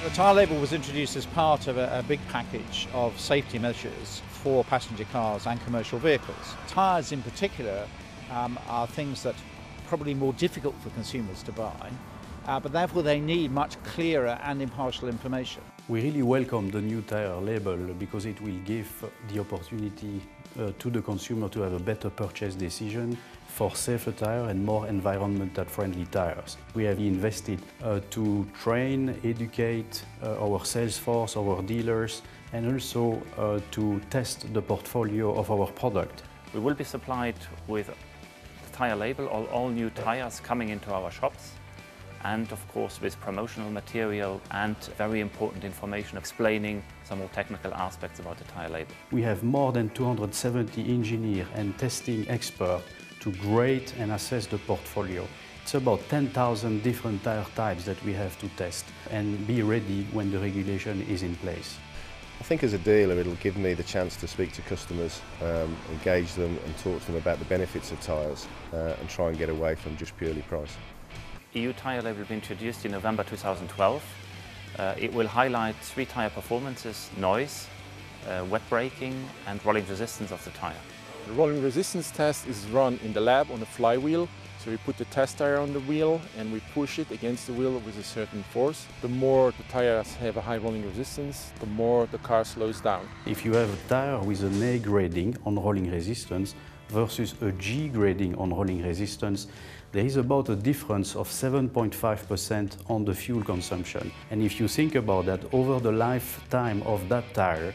The tyre label was introduced as part of a big package of safety measures for passenger cars and commercial vehicles. Tyres in particular are things that are probably more difficult for consumers to buy, but therefore they need much clearer and impartial information. We really welcome the new tyre label because it will give the opportunity to the consumer to have a better purchase decision for safer tyre and more environmental friendly tyres. We have invested to train, educate our sales force, our dealers, and also to test the portfolio of our product. We will be supplied with the tyre label, all new tyres coming into our shops, and of course with promotional material and very important information explaining some more technical aspects about the tyre label. We have more than 270 engineers and testing experts to grade and assess the portfolio. It's about 10,000 different tyre types that we have to test and be ready when the regulation is in place. I think as a dealer it'll give me the chance to speak to customers, engage them and talk to them about the benefits of tyres and try and get away from just purely price. EU tyre label will be introduced in November 2012. It will highlight 3 tyre performances: noise, wet braking and rolling resistance of the tyre. The rolling resistance test is run in the lab on a flywheel. So we put the test tyre on the wheel and we push it against the wheel with a certain force. The more the tyres have a high rolling resistance, the more the car slows down. If you have a tyre with an A grading on rolling resistance versus a G grading on rolling resistance, there is about a difference of 7.5% on the fuel consumption. And if you think about that, over the lifetime of that tyre,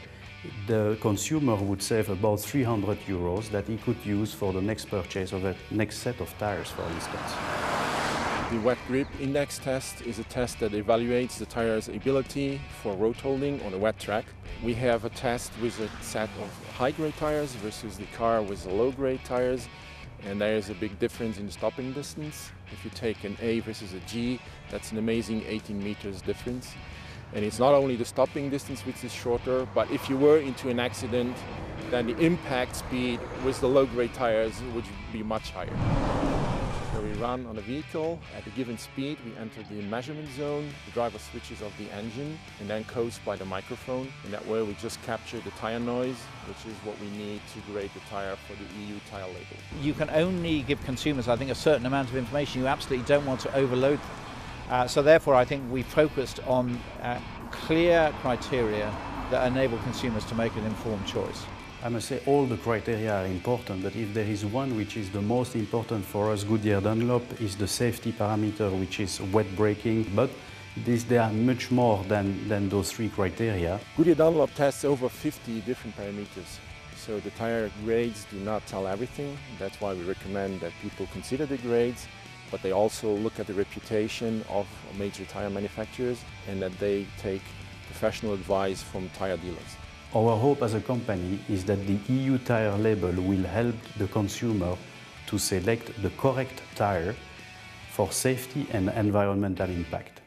the consumer would save about 300 euros that he could use for the next purchase of a next set of tyres, for instance. The wet grip index test is a test that evaluates the tyre's ability for road holding on a wet track. We have a test with a set of high-grade tyres versus the car with the low-grade tyres. And there is a big difference in the stopping distance. If you take an A versus a G, that's an amazing 18 meters difference. And it's not only the stopping distance which is shorter, but if you were into an accident, then the impact speed with the low-grade tires would be much higher. So we run on a vehicle at a given speed, we enter the measurement zone, the driver switches off the engine and then codes by the microphone. And that way we just capture the tire noise, which is what we need to grade the tire for the EU tyre label. You can only give consumers, I think, a certain amount of information. You absolutely don't want to overload them. So therefore I think we focused on clear criteria that enable consumers to make an informed choice. I must say all the criteria are important, but if there is one which is the most important for us, Goodyear Dunlop, is the safety parameter, which is wet braking. But there are much more than those 3 criteria. Goodyear Dunlop tests over 50 different parameters. So the tire grades do not tell everything. That's why we recommend that people consider the grades, but they also look at the reputation of major tire manufacturers and that they take professional advice from tire dealers. Our hope as a company is that the EU tyre label will help the consumer to select the correct tyre for safety and environmental impact.